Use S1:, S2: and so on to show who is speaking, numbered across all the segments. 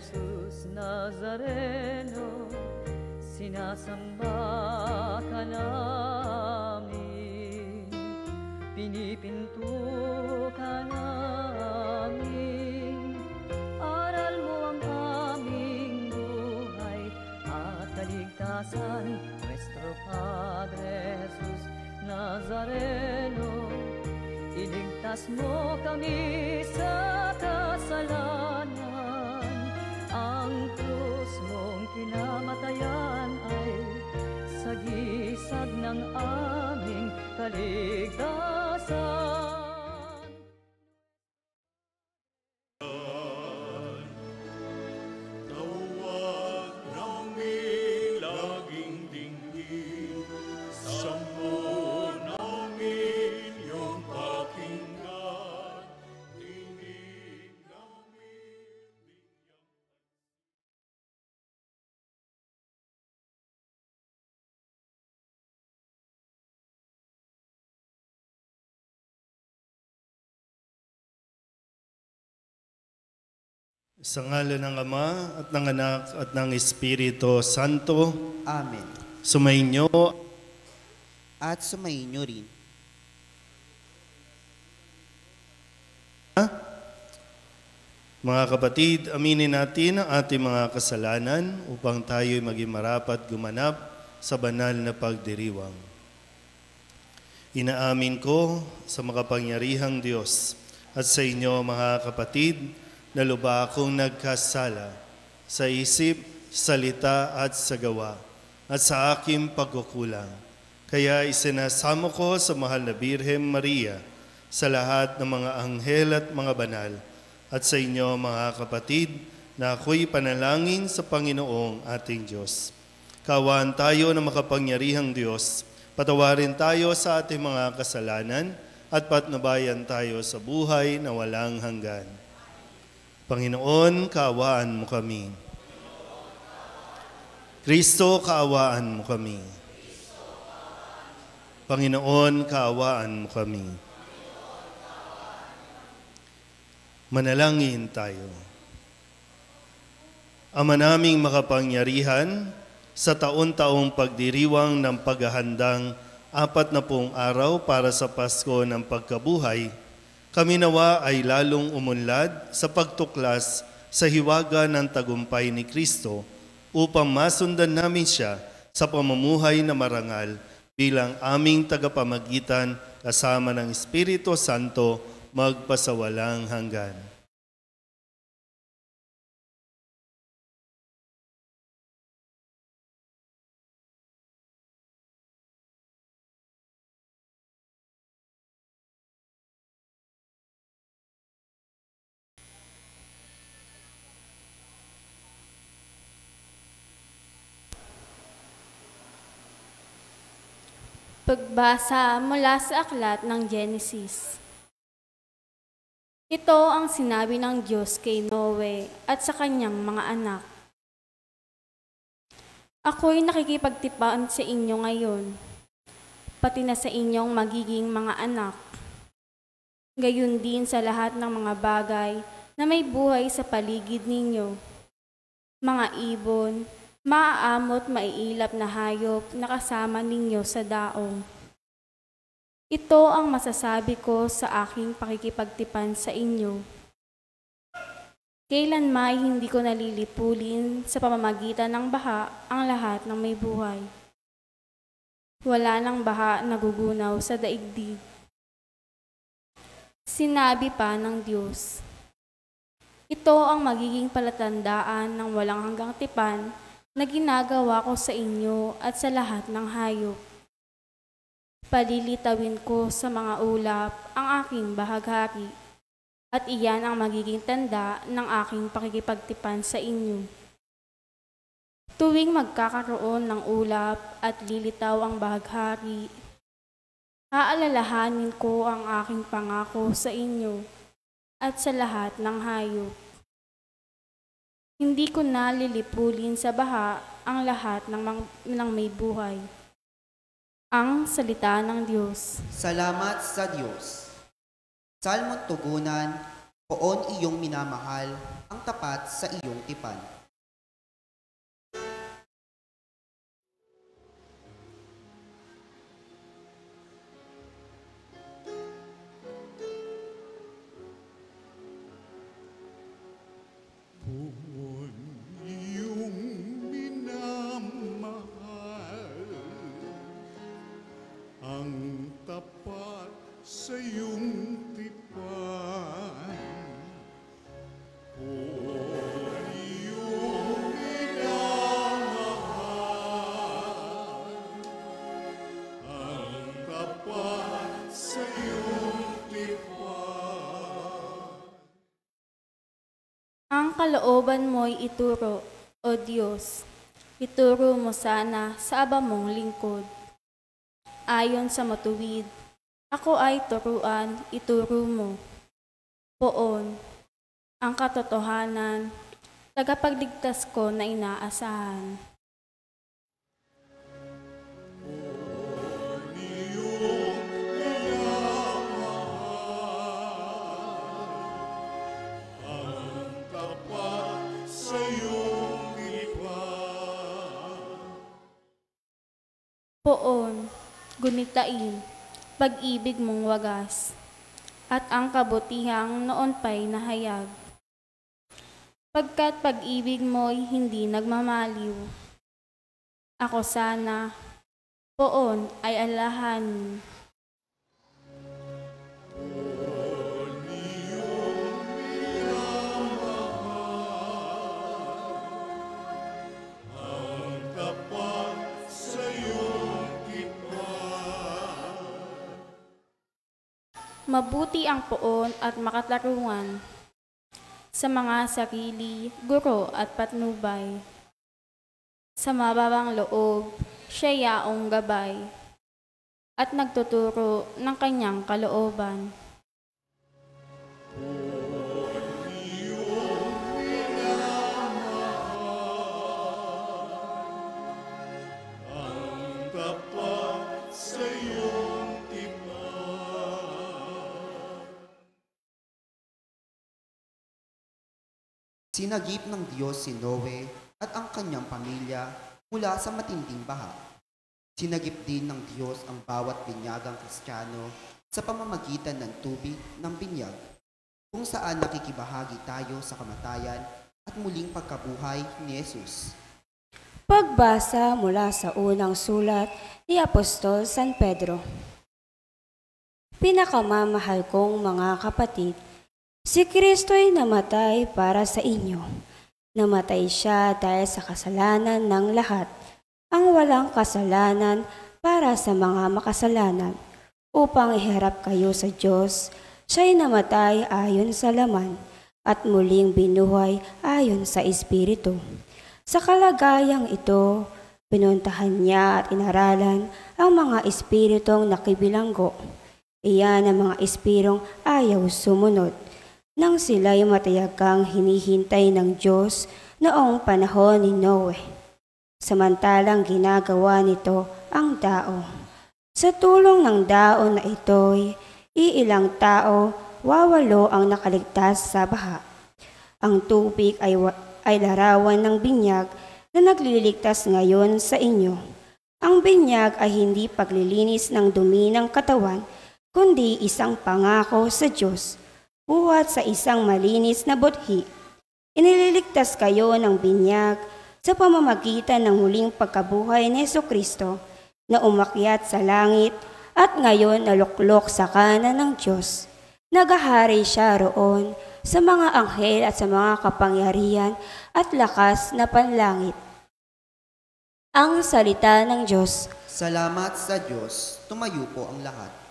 S1: Jesus Nazareno, sinasamba ka namin, pinipinto ka namin. Aral mo ang aming buhay at kaligtasan, Nuestro Padre Jesus Nazareno. Iligtas mo kami sa kasalanan, ang krus mong kinamatayan ay sagisag ng aming kaligtasan.
S2: Sa ngalan ng Ama at ng Anak at ng Espiritu Santo.
S3: Amen.
S2: Sumainyo
S3: at sumainyo rin.
S2: Mga kapatid, aminin natin ang ating mga kasalanan upang tayo'y maging marapat gumanap sa banal na pagdiriwang. Inaamin ko sa makapangyarihang Diyos at sa inyo mga kapatid, na luba akong nagkasala sa isip, salita at sa gawa at sa aking pagkukulang. Kaya isinasamo ko sa mahal na Birhen Maria, sa lahat ng mga anghel at mga banal, at sa inyo mga kapatid, na ako'y panalangin sa Panginoong ating Diyos. Kaawaan tayo ng makapangyarihang Diyos, patawarin tayo sa ating mga kasalanan at patnubayan tayo sa buhay na walang hanggan. Panginoon, kaawaan mo kami. Kristo, kaawaan mo kami. Panginoon, kaawaan mo kami. Manalangin tayo. Ama naming makapangyarihan, sa taon-taong pagdiriwang ng paghahandang 40 araw para sa Pasko ng Pagkabuhay, kami nawa ay lalong umunlad sa pagtuklas sa hiwaga ng tagumpay ni Kristo upang masundan namin siya sa pamumuhay na marangal bilang aming tagapamagitan kasama ng Espiritu Santo magpasawalang hanggan.
S4: Pagbasa mula sa aklat ng Genesis. Ito ang sinabi ng Diyos kay Noe at sa kanyang mga anak. Ako'y nakikipagtipan sa inyo ngayon, pati na sa inyong magiging mga anak. Gayon din sa lahat ng mga bagay na may buhay sa paligid ninyo. Mga ibon, maaamot maiilap na hayop na kasama ninyo sa daong. Ito ang masasabi ko sa aking pakikipagtipan sa inyo. Kailanman hindi ko nalilipulin sa pamamagitan ng baha ang lahat ng may buhay. Wala nang baha na gugunaw sa daigdig. Sinabi pa ng Diyos, ito ang magiging palatandaan ng walang hanggang tipan na ginagawa ko sa inyo at sa lahat ng hayop. Palilitawin ko sa mga ulap ang aking bahaghari, at iyan ang magiging tanda ng aking pakikipagtipan sa inyo. Tuwing magkakaroon ng ulap at lilitaw ang bahaghari, aalalahanin ko ang aking pangako sa inyo at sa lahat ng hayop. Hindi ko na lilipulin sa baha ang lahat ng may buhay. Ang salita ng Diyos.
S3: Salamat sa Diyos. Salmon tugunan, poon iyong minamahal, ang tapat sa iyong tipan.
S5: Buwan iyong minamahal, ang tapat sa iyong tipan. Buwan iyong minamahal, ang tapat sa iyong tipan.
S4: Ang kalooban mo'y ituro, O Diyos. Ituro mo sana sa aba mong lingkod. Ayon sa matuwid, ako ay turuan, ituro mo. Poon, ang katotohanan, tagapagligtas ko na inaasahan. Poon, gunitain, pag-ibig mong wagas, at ang kabutihang noon pa'y nahayag. Pagkat pag-ibig mo'y hindi nagmamaliw, ako sana, poon ay alahan. Mabuti ang poon at makatarungan sa mga sarili, guro at patnubay. Sa mababang loob, siya yaong gabay at nagtuturo ng kanyang kalooban.
S3: Sinagip ng Diyos si Noe at ang kanyang pamilya mula sa matinding baha. Sinagip din ng Diyos ang bawat binyagang Kristiyano sa pamamagitan ng tubig ng binyag, kung saan nakikibahagi tayo sa kamatayan at muling pagkabuhay ni Jesus.
S6: Pagbasa mula sa unang sulat ni Apostol San Pedro. Pinakamamahal kong mga kapatid, si Kristo'y namatay para sa inyo. Namatay siya dahil sa kasalanan ng lahat, ang walang kasalanan para sa mga makasalanan. Upang iharap kayo sa Diyos, siya'y namatay ayon sa laman at muling binuhay ayon sa Espiritu. Sa kalagayang ito, pinuntahan niya at inaralan ang mga espiritong nakibilanggo. Iyan ang mga espirong ayaw sumunod. Nang sila'y matayagang hinihintay ng Diyos noong panahon ni Noe. Samantalang ginagawa nito ang dao. Sa tulong ng dao na ito'y iilang tao, 80 ang nakaligtas sa baha. Ang tubig ay larawan ng binyag na nagliligtas ngayon sa inyo. Ang binyag ay hindi paglilinis ng dumi ng katawan, kundi isang pangako sa Diyos. Buhat sa isang malinis na budhi, inililigtas kayo ng binyag sa pamamagitan ng muling pagkabuhay ni Jesucristo na umakyat sa langit at ngayon naluklok sa kanan ng Diyos. Nagahari siya roon sa mga anghel at sa mga kapangyarihan at lakas na panlangit. Ang salita ng Diyos.
S3: Salamat sa Diyos, tumayo po ang lahat.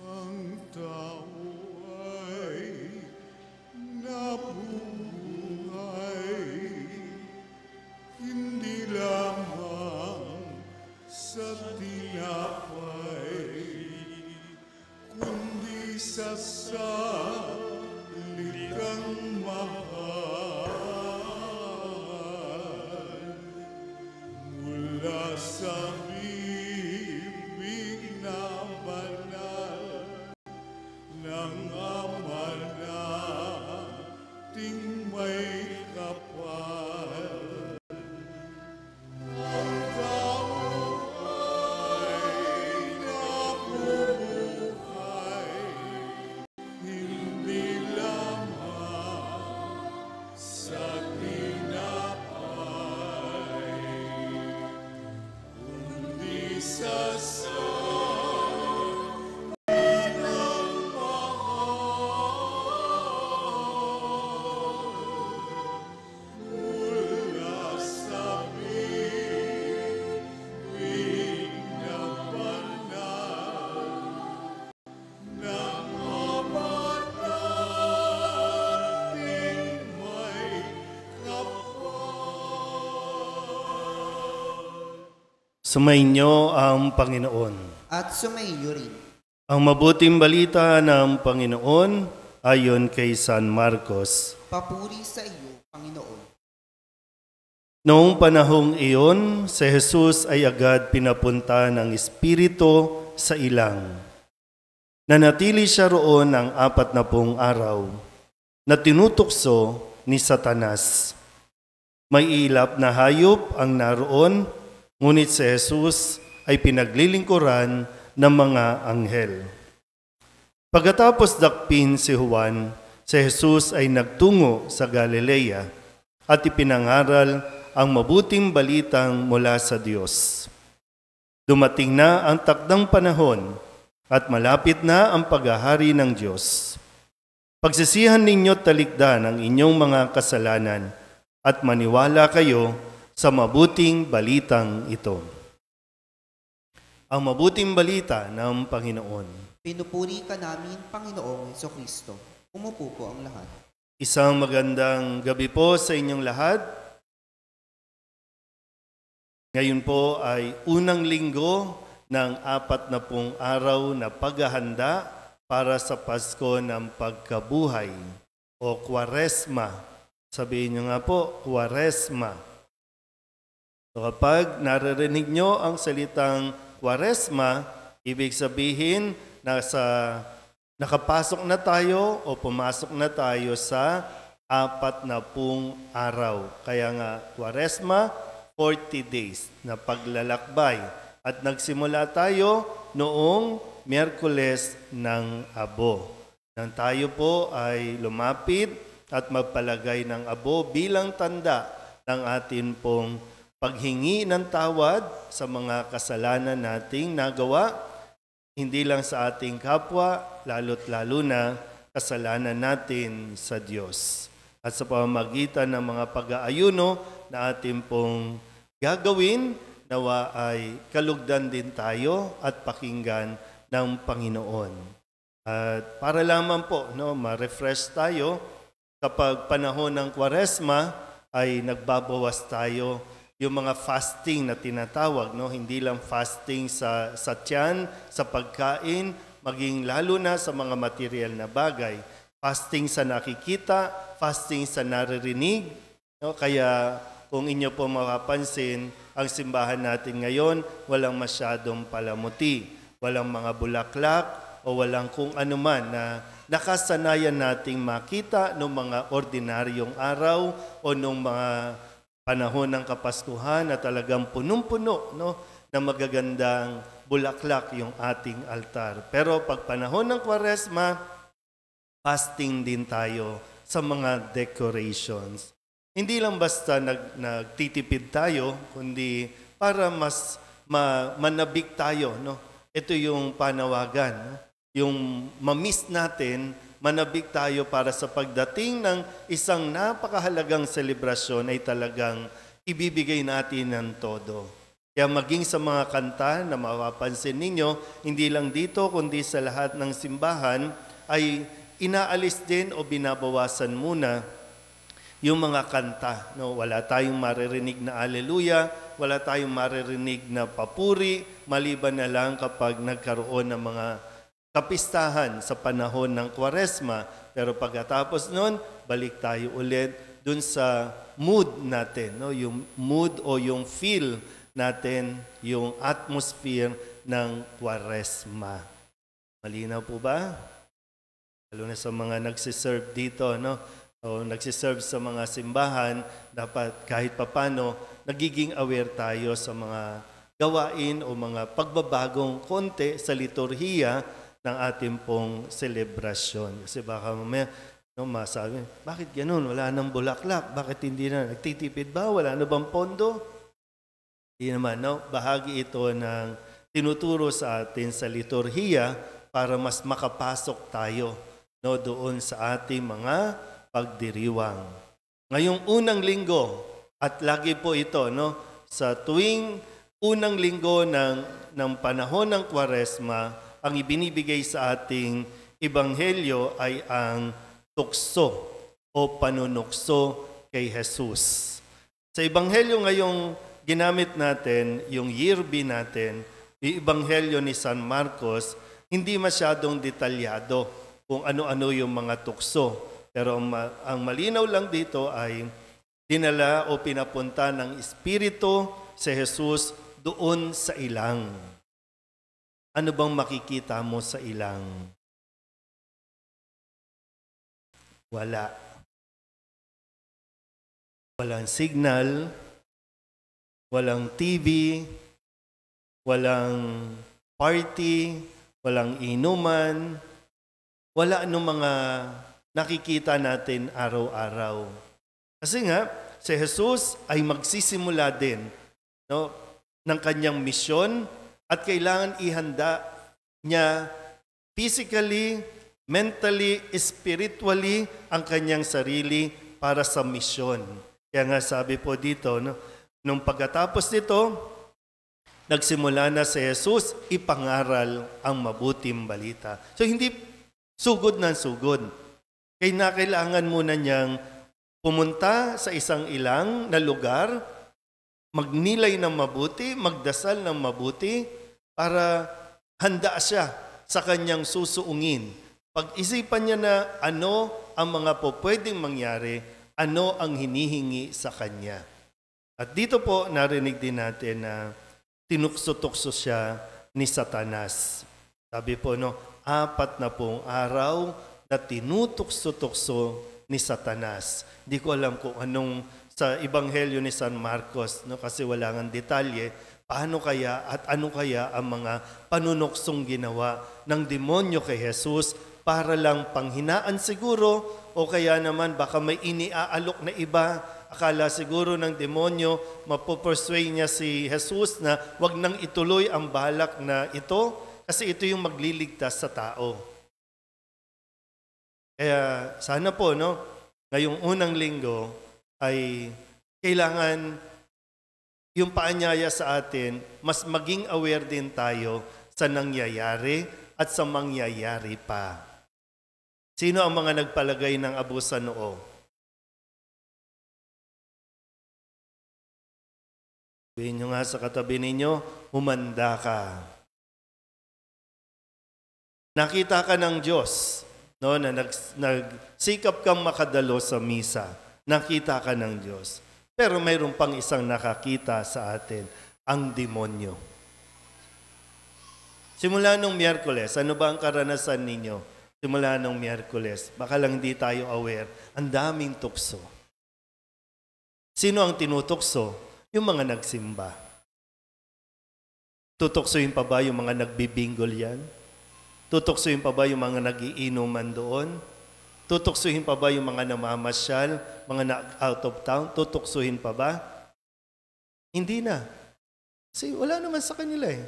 S5: Ang tao ay nabubuhay, hindi lamang sa tinapay, kundi sa salitang mahal mula sa Ama nating may kapal. Ang tao ay nabubuhay, hindi lamang sa tinapay, kundi sa
S2: Sumainyo ang Panginoon.
S3: At sumaiyo rin.
S2: Ang mabuting balita ng Panginoon ayon kay San Marcos.
S3: Papuri sa iyo, Panginoon.
S2: Noong panahong iyon, si Jesus ay agad pinapunta ng Espiritu sa ilang. Nanatili siya roon ng 40 araw na tinutukso ni Satanas. May ilap na hayop ang naroon, ngunit si Jesus ay pinaglilingkuran ng mga anghel. Pagkatapos dakpin si Juan, si Jesus ay nagtungo sa Galilea at ipinangaral ang mabuting balitang mula sa Diyos. Dumating na ang takdang panahon at malapit na ang paghahari ng Diyos. Pagsisihan ninyo talikdan ang inyong mga kasalanan at maniwala kayo sa mabuting balitang ito. Ang mabuting balita ng Panginoon.
S3: Pinupuri ka namin, Panginoong Jesucristo. Umupo po ang lahat.
S2: Isang magandang gabi po sa inyong lahat. Ngayon po ay unang linggo ng 40 araw na paghahanda para sa Pasko ng Pagkabuhay o Kwaresma. Sabihin nyo nga po, Kwaresma. So kapag naririnig nyo ang salitang Kwaresma, ibig sabihin na nakapasok na tayo o pumasok na tayo sa 40 araw. Kaya nga Kwaresma, 40 days na paglalakbay. At nagsimula tayo noong Miyerkules ng Abo. Nang tayo po ay lumapit at magpalagay ng abo bilang tanda ng atin pong paghingi ng tawad sa mga kasalanan nating nagawa, hindi lang sa ating kapwa, lalo't lalo na kasalanan natin sa Diyos. At sa pamamagitan ng mga pag-aayuno na ating pong gagawin, nawa ay kalugdan din tayo at pakinggan ng Panginoon. At para lamang po, ma-refresh tayo, kapag panahon ng Kwaresma ay nagbabawas tayo yung mga fasting na tinatawag, hindi lang fasting sa tiyan, sa pagkain, maging lalo na sa mga material na bagay. Fasting sa nakikita, fasting sa naririnig. Kaya kung inyo po mapapansin, ang simbahan natin ngayon, walang masyadong palamuti, walang mga bulaklak, o walang kung anuman na nakasanayan nating makita noong mga ordinaryong araw o noong mga panahon ng Kapaskuhan na talagang punong-puno na magagandang bulaklak yung ating altar. Pero pag panahon ng Kwaresma, fasting din tayo sa mga decorations. Hindi lang basta nagtitipid tayo, kundi para mas manabik tayo. Ito yung panawagan. Yung mamiss natin, manabik tayo para sa pagdating ng isang napakahalagang selebrasyon ay talagang ibibigay natin ng todo. Kaya maging sa mga kanta na mapapansin ninyo, hindi lang dito kundi sa lahat ng simbahan ay inaalis din o binabawasan muna yung mga kanta. Wala tayong maririnig na Alleluia, wala tayong maririnig na papuri, maliban na lang kapag nagkaroon ng mga kapistahan sa panahon ng Kwaresma. Pero pagkatapos nun, balik tayo ulit dun sa mood natin. Yung mood o yung feel natin, yung atmosphere ng Kwaresma. Malinaw po ba? lalo na sa mga nagsiserve dito, no? O nagsiserve sa mga simbahan, dapat kahit papano, nagiging aware tayo sa mga gawain o mga pagbabagong konti sa liturhiya ng ating pong selebrasyon. Kasi baka mamaya, no, masabi, bakit ganun? Wala nang bulaklak. Bakit hindi na? Nagtitipid ba? Wala na bang pondo? Hindi naman, no? Bahagi ito ng tinuturo sa atin sa liturhiya para mas makapasok tayo, no, doon sa ating mga pagdiriwang. Ngayong unang linggo, at lagi po ito, no, sa tuwing unang linggo ng panahon ng Kwaresma, ang ibinibigay sa ating ebanghelyo ay ang tukso o panunukso kay Jesus. Sa ebanghelyo ngayong ginamit natin, yung yearby natin, yung ebanghelyo ni San Marcos, hindi masyadong detalyado kung ano-ano yung mga tukso. Pero ang malinaw lang dito ay dinala o pinapunta ng Espiritu si Jesus doon sa ilang. Ano bang makikita mo sa ilang? Wala. Walang signal, walang TV, walang party, walang inuman, wala anong mga nakikita natin araw-araw. Kasi nga, si Jesus ay magsisimula din, no, ng kanyang misyon at kailangan ihanda niya physically, mentally, spiritually ang kanyang sarili para sa misyon. Kaya nga sabi po dito, no, nung pagkatapos nito, nagsimula na si Jesus ipangaral ang mabuting balita. So hindi sugod ng sugod. Kaya kailangan muna niyang pumunta sa isang ilang na lugar, magnilay ng mabuti, magdasal ng mabuti, para handa siya sa kanyang susuungin. Pag-isipan niya na ano ang mga pwedeng mangyari, ano ang hinihingi sa kanya. At dito po narinig din natin na tinukso-tukso siya ni Satanas. Sabi po, no, 40 araw na tinutukso-tukso ni Satanas. Di ko alam kung anong sa Ebanghelyo ni San Marcos, no, kasi wala ngang detalye, paano kaya at ano kaya ang mga panunuksong ginawa ng demonyo kay Jesus para lang panghinaan siguro o kaya naman baka may iniaalok na iba. Akala siguro ng demonyo, mapopersuade niya si Jesus na wag nang ituloy ang balak na ito kasi ito yung magliligtas sa tao. Kaya sana po, no, ngayong unang linggo ay kailangan yung paanyaya sa atin, mas maging aware din tayo sa nangyayari at sa mangyayari pa. Sino ang mga nagpalagay ng abusa noo? Sabihin nyo nga sa katabi ninyo, humanda ka. Nakita ka ng Diyos, no, na nagsikap kang makadalo sa misa. Nakita ka ng Diyos. Pero mayroon pang isang nakakita sa atin, ang demonyo. Simula nung Miyerkules, ano ba ang karanasan ninyo? Simula nung Miyerkules, baka lang hindi tayo aware, ang daming tukso. Sino ang tinutukso? Yung mga nagsimba. Tutuksohin pa ba yung mga nagbibinggol yan? Tutuksohin pa ba yung mga nagiinuman doon? Tutuksohin pa ba yung mga namamasyal, mga out of town? Tutuksohin pa ba? Hindi na. Kasi wala naman sa kanila eh.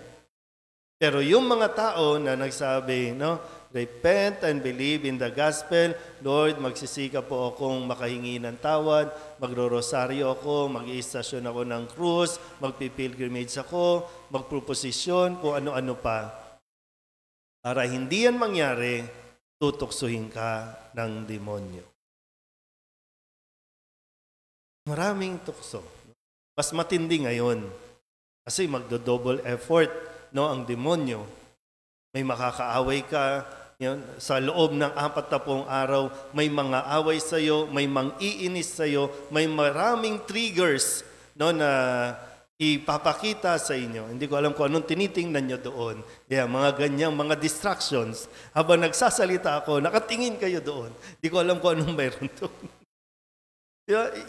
S2: Pero yung mga tao na nagsabi, no, repent and believe in the gospel. Lord, magsisika po akong makahingi ng tawad, magro-rosaryo ako, mag-iistasyon ako ng krus, magpipilgrimage ako, magproposisyon, kung ano-ano pa. Para hindi yan mangyari, tutuksuhin ka ng demonyo. Maraming tukso. Mas matindi ngayon. Kasi magdo-double effort, no, ang demonyo. May makakaaway ka, yun, sa loob ng 40 araw, may mga away sa'yo, may mang-iinis sa'yo, may maraming triggers, no, na ipapakita sa inyo. Hindi ko alam kung anong tinitingnan nyo doon. Mga ganyang mga distractions. Habang nagsasalita ako, nakatingin kayo doon. Hindi ko alam kung anong mayroon doon.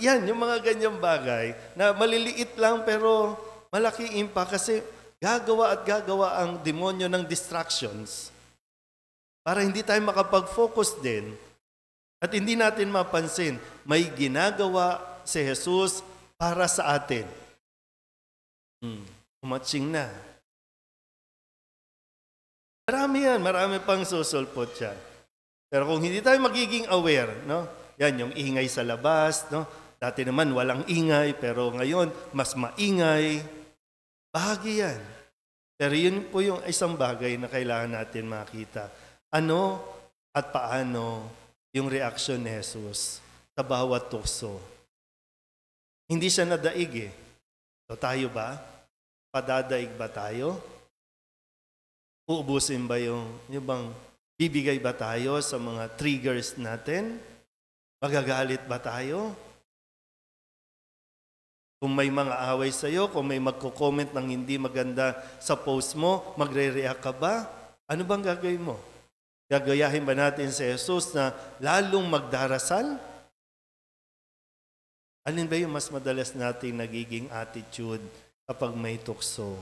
S2: Yan, yung mga ganyang bagay na maliliit lang pero malaki impact kasi gagawa at gagawa ang demonyo ng distractions para hindi tayo makapag-focus din at hindi natin mapansin may ginagawa si Jesus para sa atin. Umatsing na. Marami yan, marami pang susulpot siya. Pero kung hindi tayo magiging aware, no? Yan, yung ingay sa labas, no? Dati naman walang ingay, pero ngayon mas maingay. Bahagi yan. Pero yun po yung isang bagay na kailangan natin makita. Ano at paano yung reaksyon ni Jesus sa bawat tukso. Hindi siya nadaig eh. So tayo ba? Padadaig ba tayo? Uubusin ba yung bang bibigay ba tayo sa mga triggers natin? Magagalit ba tayo? Kung may mga away sa'yo, kung may magko-comment ng hindi maganda sa post mo, magre-react ka ba? Ano bang gagawin mo? Gagayahin ba natin si Jesus na lalong magdarasal? Alin ba yung mas madalas nating nagiging attitude kapag may tukso?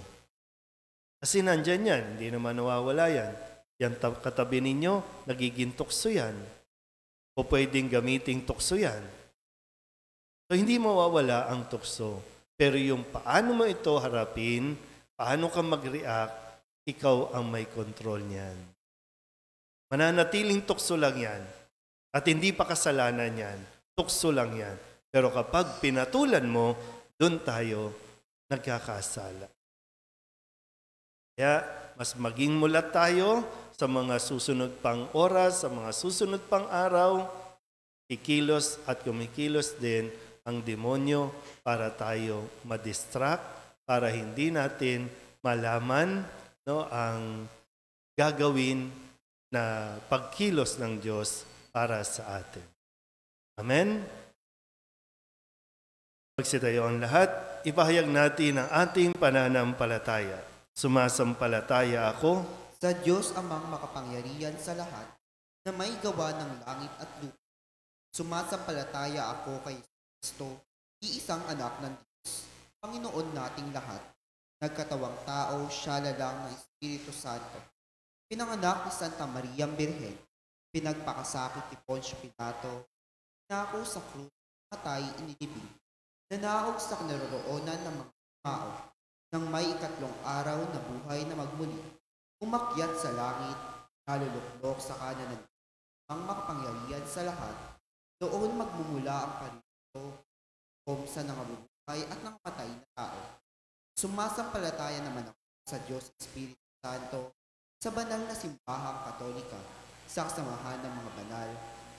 S2: Kasi nandyan yan, hindi naman nawawala yan. Yan katabi ninyo, nagiging tukso yan. O pwedeng gamiting tukso yan. So, hindi mawawala ang tukso. Pero yung paano mo ito harapin, paano ka mag-react, ikaw ang may control niyan. Mananatiling tukso lang yan. At hindi pa kasalanan yan. Tukso lang yan. Pero kapag pinatulan mo, doon tayo nagkakasala. Kaya, mas maging mulat tayo sa mga susunod pang oras, sa mga susunod pang araw, kikilos at kumikilos din ang demonyo para tayo madistract, para hindi natin malaman ang gagawin na pagkilos ng Diyos para sa atin. Amen? Magsitayo ang lahat, ipahayag natin ang ating pananampalataya. Sumasampalataya ako
S3: sa Diyos amang makapangyarihan sa lahat na may gawa ng langit at lupa. Sumasampalataya ako kay Kristo, iisang anak ng Diyos, Panginoon nating lahat. Nagkatawang tao, siya lalang ng Espiritu Santo. Pinanganak ni Santa Maria Birhen, pinagpakasakit ni Poncio Pilato, pinako sa krus, matay, inilibing, nanaog sa kinaroroonan ng mga tao, nang may ikatlong araw na buhay na magmuli, umakyat sa langit, naluluklok sa kanan ng ang makapangyarihan sa lahat, doon magmumula ang parito, sa nangabubuhay at nangamatay na tao. Sumasampalataya naman ako sa Diyos Espiritu Santo, sa banal na simbahang katolika, sa kasamahan ng mga banal,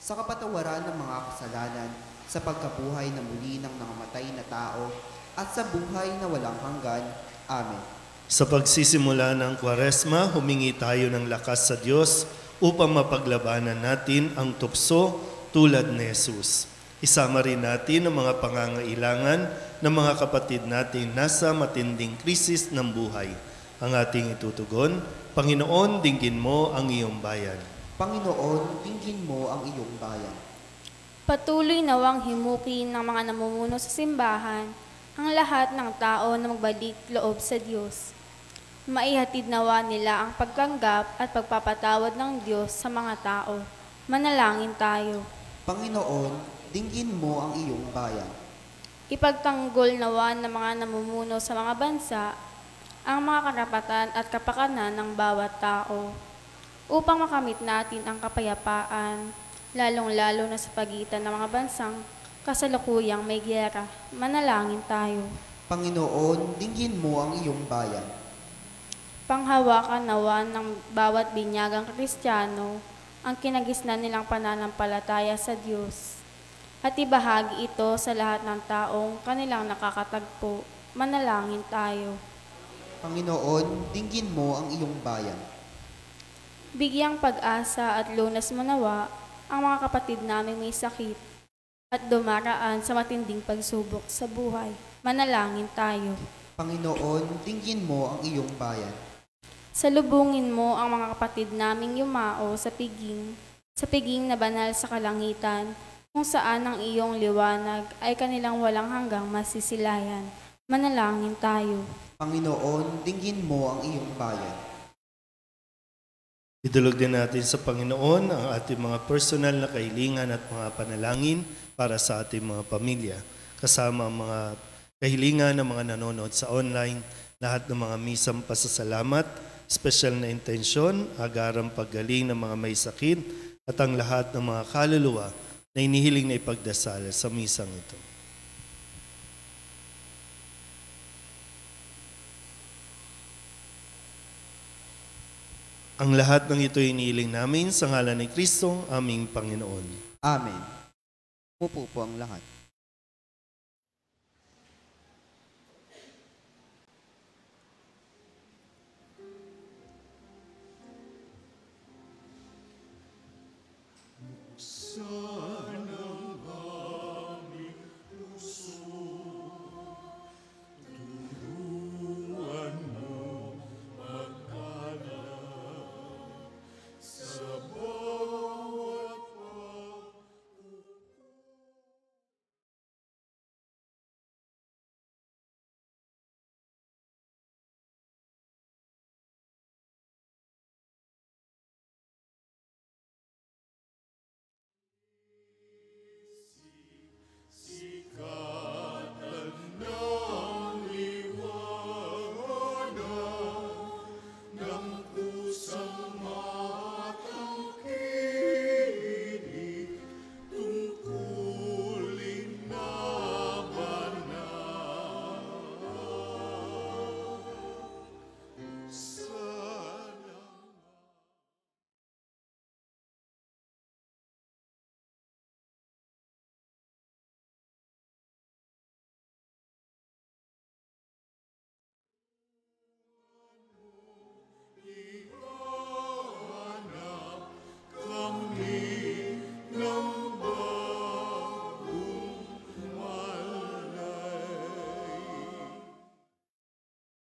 S3: sa kapatawaran ng mga kasalanan, sa pagkabuhay na muli ng nangamatay na tao, at sa buhay na walang hanggan. Amen.
S2: Sa pagsisimula ng Kwaresma, humingi tayo ng lakas sa Diyos upang mapaglabanan natin ang tukso tulad ni Jesus. Isama rin natin ang mga pangangailangan ng mga kapatid natin nasa matinding krisis ng buhay. Ang ating itutugon, Panginoon, dinggin mo ang iyong bayan.
S3: Panginoon, dinggin mo ang iyong bayan.
S4: Patuloy nawang himukin ng mga namumuno sa simbahan ang lahat ng tao na magbalik loob sa Diyos. Maihatid nawa nila ang pagtanggap at pagpapatawad ng Diyos sa mga tao. Manalangin tayo.
S3: Panginoon, dinggin mo ang iyong bayan.
S4: Ipagtanggol nawa ng mga namumuno sa mga bansa ang mga karapatan at kapakanan ng bawat tao upang makamit natin ang kapayapaan, lalong-lalo na sa pagitan ng mga bansang kasalukuyang may giyera. Manalangin tayo.
S3: Panginoon, dinggin mo ang iyong bayan.
S4: Panghawakan nawa ng bawat binyagang Kristiyano ang kinagisnan nilang pananampalataya sa Diyos at ibahagi ito sa lahat ng taong kanilang nakakatagpo. Manalangin tayo.
S3: Panginoon, dinggin mo ang iyong bayan.
S4: Bigyang pag-asa at lunas mo nawa ang mga kapatid namin may sakit at dumaraan sa matinding pagsubok sa buhay. Manalangin tayo.
S3: Panginoon, dinggin mo ang iyong bayan.
S4: Salubungin mo ang mga kapatid naming yumao sa piging na banal sa kalangitan, kung saan ang iyong liwanag ay kanilang walang hanggang masisilayan. Manalangin tayo.
S3: Panginoon, dinggin mo ang iyong bayan.
S2: Idulog din natin sa Panginoon ang ating mga personal na kahilingan at mga panalangin para sa ating mga pamilya. Kasama ang mga kahilingan ng mga nanonood sa online, lahat ng mga misang pasasalamat, special na intensyon, agarang paggaling ng mga may sakit, at ang lahat ng mga kaluluwa na inihiling na ipagdasal sa misang ito. Ang lahat ng ito inihiling namin sa ngalan ni Kristo, aming Panginoon.
S3: Amen. Upo po ang lahat.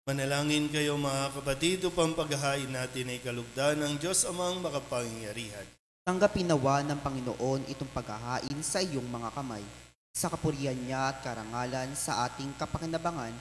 S2: Manalangin kayo mga kapatid upang paghahain natin ay kalugdan ng Diyos amang makapangyarihan.
S3: Tanggapin nawa ng Panginoon itong paghahain sa iyong mga kamay, sa kapurihan niya at karangalan sa ating kapakinabangan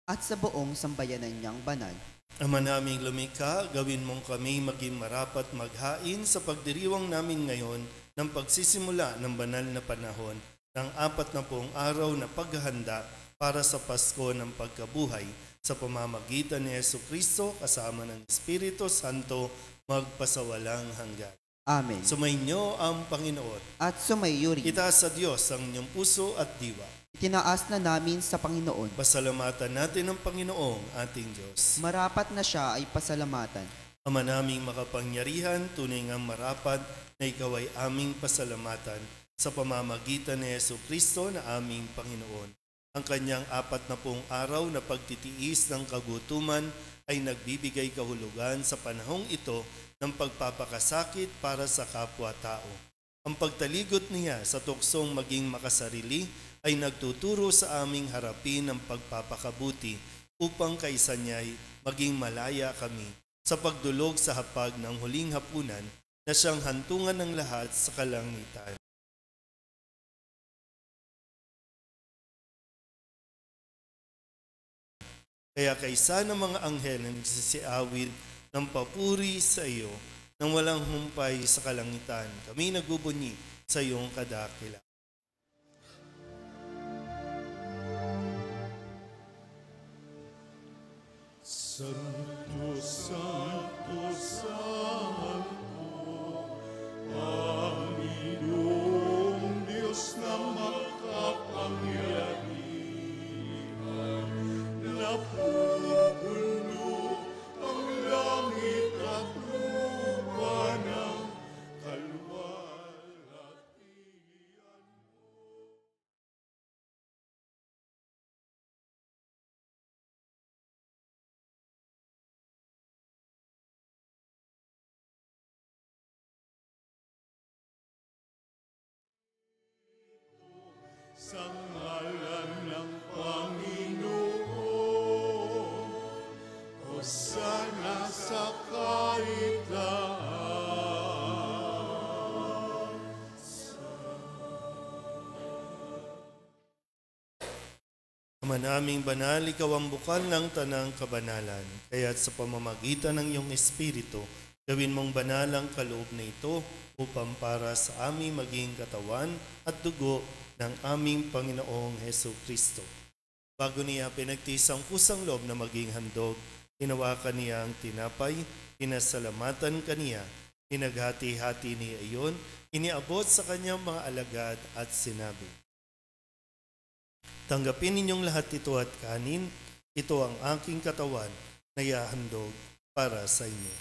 S3: at sa buong sambayanan niyang banal.
S2: Ama naming lumikha, gawin mong kami maging marapat maghain sa pagdiriwang namin ngayon ng pagsisimula ng banal na panahon ng 40 araw na paghahanda para sa Pasko ng pagkabuhay sa pamamagitan ni Jesucristo kasama ng Espiritu Santo magpasawalang hanggan.
S3: Amen.
S2: Sumainyo ang Panginoon.
S3: At sumayo rin.
S2: Itaas sa Diyos ang inyong puso at diwa.
S3: Itinaas na namin sa Panginoon.
S2: Pasalamatan natin ang Panginoong ating Diyos.
S3: Marapat na siya ay pasalamatan.
S2: Ama naming makapangyarihan, tunay ngang marapat na ikaw ay aming pasalamatan sa pamamagitan ni Jesucristo na aming Panginoon. Ang kanyang 40 araw na pagtitiis ng kagutuman ay nagbibigay kahulugan sa panahong ito ng pagpapakasakit para sa kapwa-tao. Ang pagtaligot niya sa tuksong maging makasarili ay nagtuturo sa aming harapin ang pagpapakabuti upang kaisa niya'y maging malaya kami sa pagdulog sa hapag ng huling hapunan na siyang hantungan ng lahat sa kalangitan. Kaya kaisa ng mga anghel na nagsisiawit ng papuri sa iyo nang walang humpay sa kalangitan, kami nagbubunyi sa iyong kadakilaan.
S5: Santo, Santo, Santo, Panginoong Diyos na makapangyarihan, napupuno ang langit at lupa ng kalwalhatian mo. Sa ngalan ng Panginoon,
S2: Ama naming banal, ikaw ang bukal ng tanang kabanalan. Kaya't sa pamamagitan ng iyong Espiritu, gawin mong banal ang kaloob na ito upang para sa aming maging katawan at dugo ng aming Panginoong Heso Kristo. Bago niya pinagtiis ang kusang loob na maging handog, hinawakan niya ang tinapay, pinasalamatan kaniya, pinaghati-hati niya iyon, iniabot sa kanyang mga alagad at sinabi, tanggapin ninyong lahat ito at kanin, ito ang aking katawan na iahandog para sa inyo.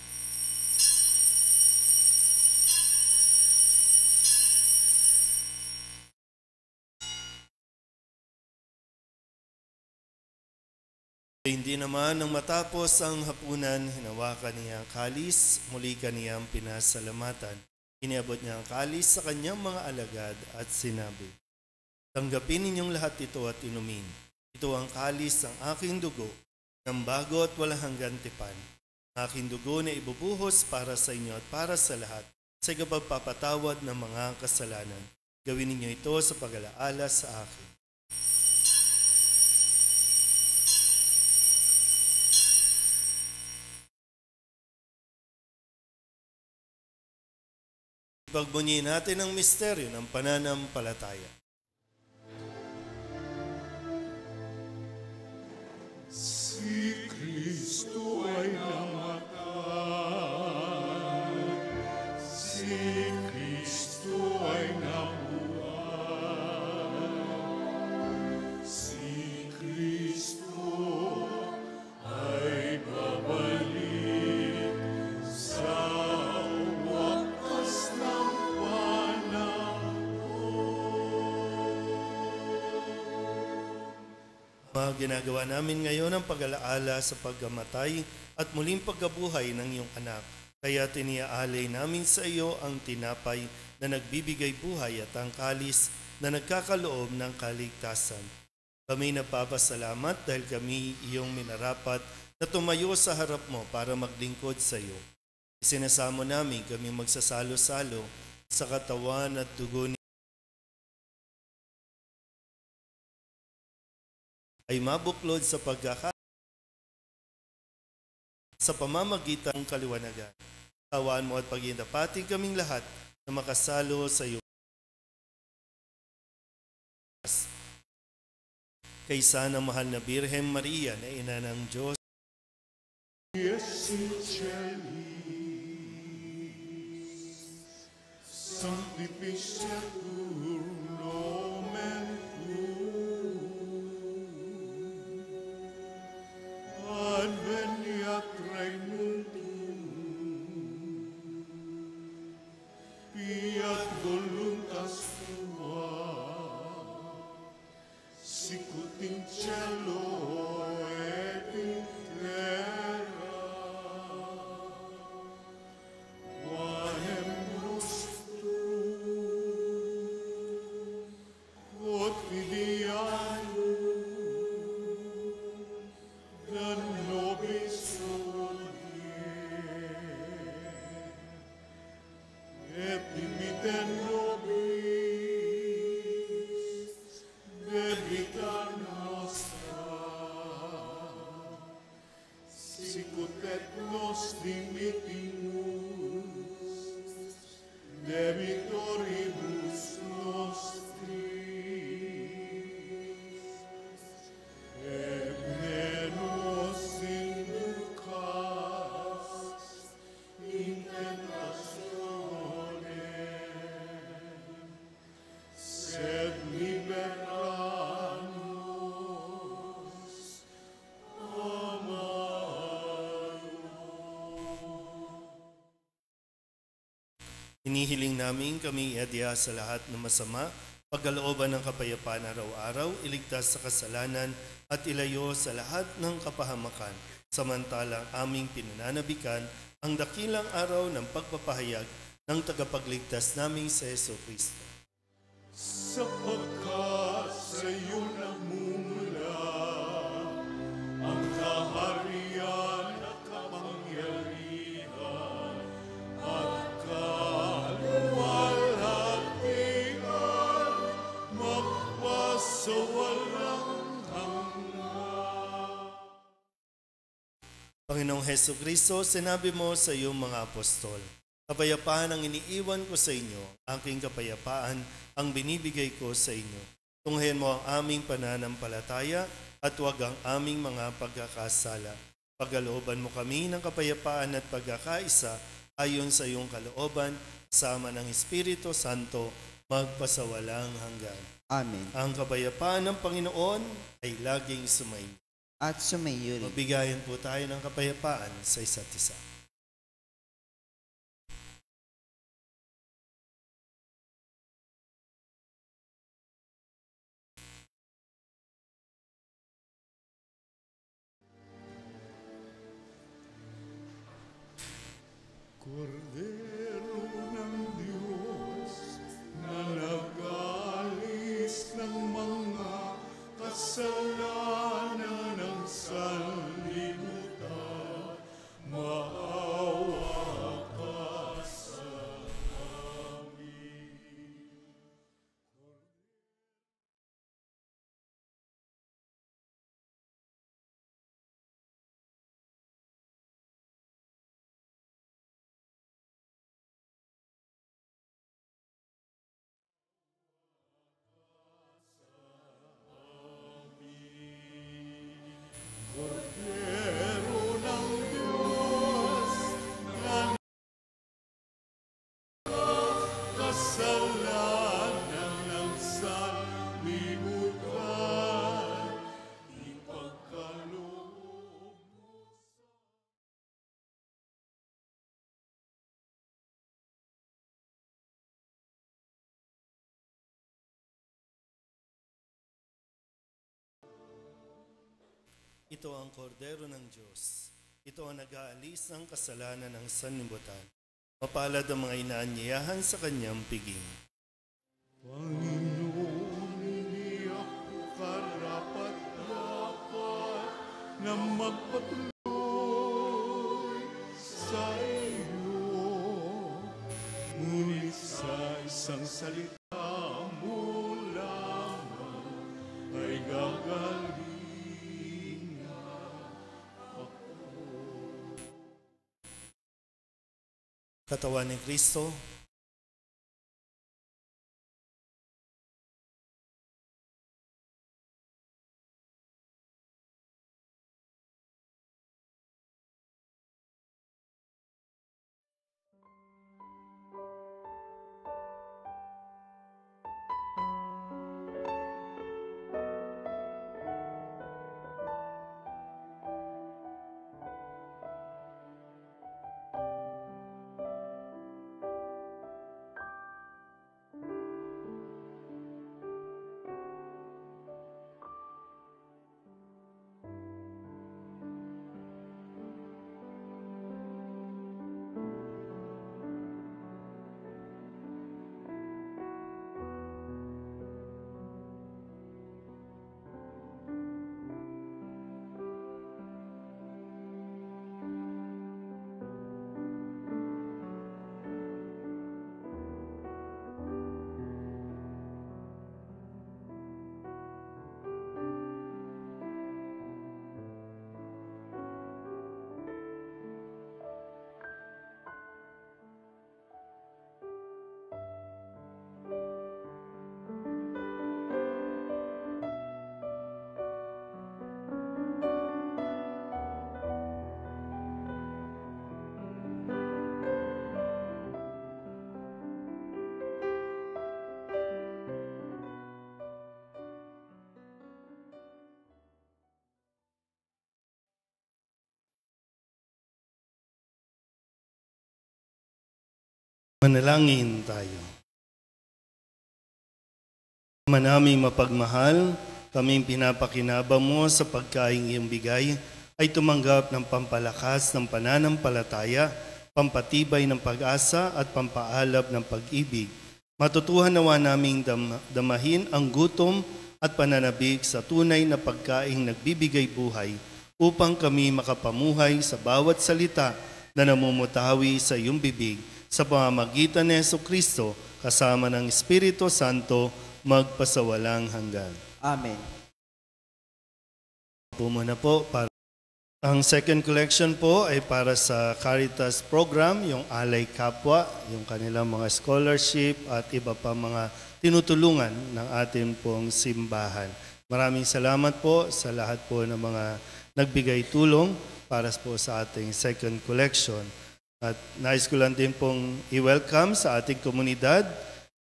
S2: Hindi naman nang matapos ang hapunan, hinawakan niya ang kalis, muli kaniyang pinasalamatan. Iniabot niya ang kalis sa kanyang mga alagad at sinabi, tanggapin ninyong lahat ito at inumin. Ito ang kalis ng aking dugo, ng bago at walang hanggang tipan. Ang aking dugo na ibubuhos para sa inyo at para sa lahat, sa ikapagpapatawad ng mga kasalanan. Gawin ninyo ito sa pag-alaala sa akin. Pagbunyi natin ang misteryo ng pananampalataya.
S5: Si Kristo ay namatay, si Kristo ay nabuhay, si Kristo ay babalik sa wakas ng
S2: Mga ginagawa namin ngayon ang pag-alaala sa pagkamatay at muling pagkabuhay ng iyong anak. Kaya tiniaalay namin sa iyo ang tinapay na nagbibigay buhay at ang kalis na nagkakaloob ng kaligtasan. Kami nagpapasalamat dahil kami iyong minarapat na tumayo sa harap mo para maglingkod sa iyo. Isinasamo namin kami magsasalo-salo sa katawan at dugo ni ay mabuklod sa sa pamamagitan ng kaliwanagan. Tawaan mo at pag-iindapating kaming lahat na makasalo sa iyo. Kaysa ng mahal na Birhen Maria na ina ng Diyos.
S5: Yes, Sanctificatur nomen tuum, adveniat regnum tuum, fiat voluntas tua, sicut in cielo et in terra. Panem nostrum quotidianum da nobis hodie, et dimitte nobis debita nostra, sicut et nos dimittimus debitoribus nostris, et ne nos inducas in tentationem, sed libera nos a malo.
S2: Hinihiling namin kami iadya sa lahat ng masama, pagkalooban ng kapayapaan araw-araw, iligtas sa kasalanan at ilayo sa lahat ng kapahamakan, samantalang aming pinananabikan ang dakilang araw ng pagpapahayag ng tagapagligtas naming sa Heso Kristo.
S5: Sapagkat sa iyo nagmumula ang kaharian at kapangyarihan at kaluwalhatian magpasawalang hanggan.
S2: Panginoong Heso Kristo, sinabi mo sa iyong mga apostol, kapayapaan ang iniiwan ko sa inyo, aking kapayapaan ang binibigay ko sa inyo. Tunghayan mo ang aming pananampalataya at huwag ang aming mga pagkakasala. Pagkalooban mo kami ng kapayapaan at pagkakaisa ayon sa iyong kalooban, sama ng Espiritu Santo, magpasawalang hanggan.
S3: Amen.
S2: Ang kapayapaan ng Panginoon ay laging sumainyo.
S3: At sumayo rin.
S2: Magbigayan po tayo ng kapayapaan sa isa't isa.
S5: Kordero ng Diyos na nag-alis ng mga kasalanan ng sanlibutan, maawa ka sa amin. Kordero ng Diyos na kasalanan ng sanlibutan, ipagkaloob mo
S2: Ito ang kordero ng Diyos. Ito ang nag-aalis ng kasalanan ng sanlibutan. Mapalad ang mga inaanyayahan sa kanyang piging.
S5: Panginoon, hindi ako karapat-dapat na magpatuloy sa iyo. Ngunit sa isang salita mo lamang ay gagaling ako.
S2: Katawan ni Kristo, manalangin tayo. Ama naming mapagmahal, kaming pinapakinabang mo sa pagkaing iyong bigay ay tumanggap ng pampalakas ng pananampalataya, pampatibay ng pag-asa at pampaalab ng pag-ibig. Matutuhan nawa naming damahin ang gutom at pananabik sa tunay na pagkaing nagbibigay buhay upang kami makapamuhay sa bawat salita na namumutawi sa iyong bibig sa pamamagitan ni Jesucristo kasama ng Espiritu Santo magpasawalang hanggan.
S3: Amen.
S2: Po muna po para Ang second collection po ay para sa Caritas program, yung Alay Kapwa, yung kanilang mga scholarship at iba pa mga tinutulungan ng ating pong simbahan. Maraming salamat po sa lahat po ng mga nagbigay tulong para po sa ating second collection. At nais ko lang din pong i-welcome sa ating komunidad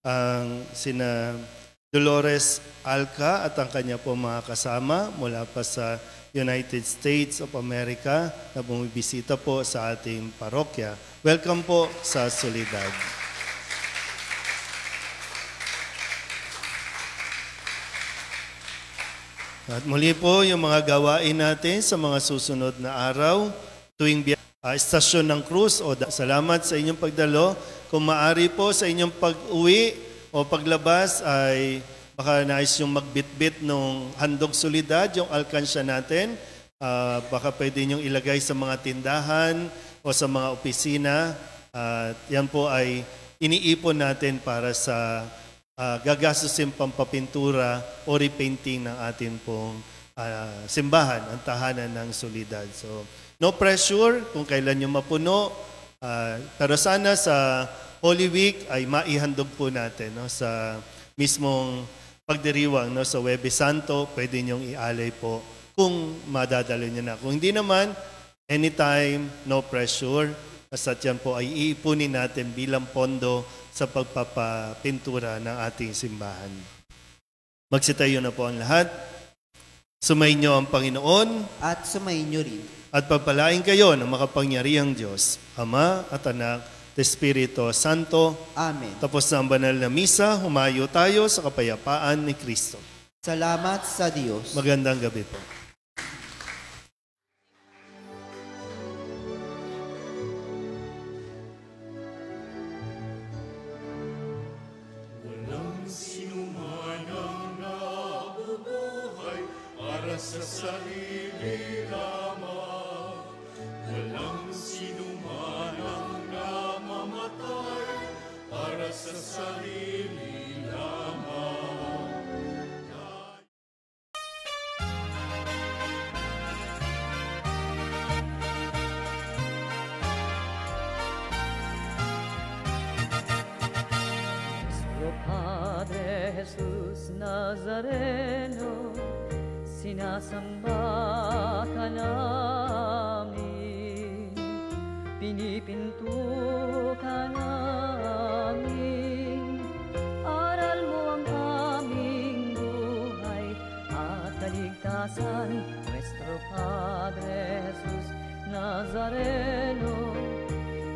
S2: ang sina Dolores Alca at ang kanya po mga kasama mula pa sa United States of America na bumibisita po sa ating parokya. Welcome po sa Soledad. At muli po yung mga gawain natin sa mga susunod na araw, tuwing Estasyon ng Cruz o salamat sa inyong pagdalo. Kung maari po sa inyong pag-uwi o paglabas ay baka nais yung magbitbit nung handog solidad, yung alkansya natin. Baka pwede nyo ilagay sa mga tindahan o sa mga opisina. Yan po ay iniipon natin para sa gagastusin pampapintura o repainting ng ating pong simbahan, ang tahanan ng solidad. So, no pressure kung kailan nyo mapuno. Pero sana sa Holy Week ay maihandog po natin sa mismong pagdiriwang sa Huwebes Santo, pwede niyong ialay po kung madadalo niyo na. Kung hindi naman, anytime, no pressure. Basta't yan po ay iipunin natin bilang pondo sa pagpapapintura ng ating simbahan. Magsitayo na po ang lahat. Sumayin niyo ang Panginoon.
S3: At sumayin niyo rin.
S2: At pagpalain kayo ng makapangyarihang Diyos, Ama at Anak, Espiritu Santo.
S3: Amen.
S2: Tapos na ang banal na misa, humayo tayo sa kapayapaan ni Kristo.
S3: Salamat sa Diyos.
S2: Magandang gabi po.
S5: Walang sinuman ang nabubuhay para sa sarili lamang. Walang sinuman ang namamatay para sa sarili lamang.
S1: Nuestro Padre Jesus Nazareno, sinasamba ka namin, pinipinto ka namin, aral mo ang aming buhay at kaligtasan. Nuestro Padre Jesus Nazareno,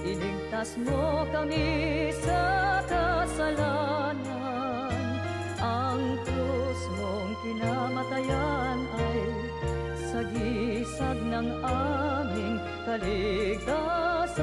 S1: iligtas mo kami sa kasalanan. Ang krus mong kinamatayan ay sagisag ng aming kaligtasan.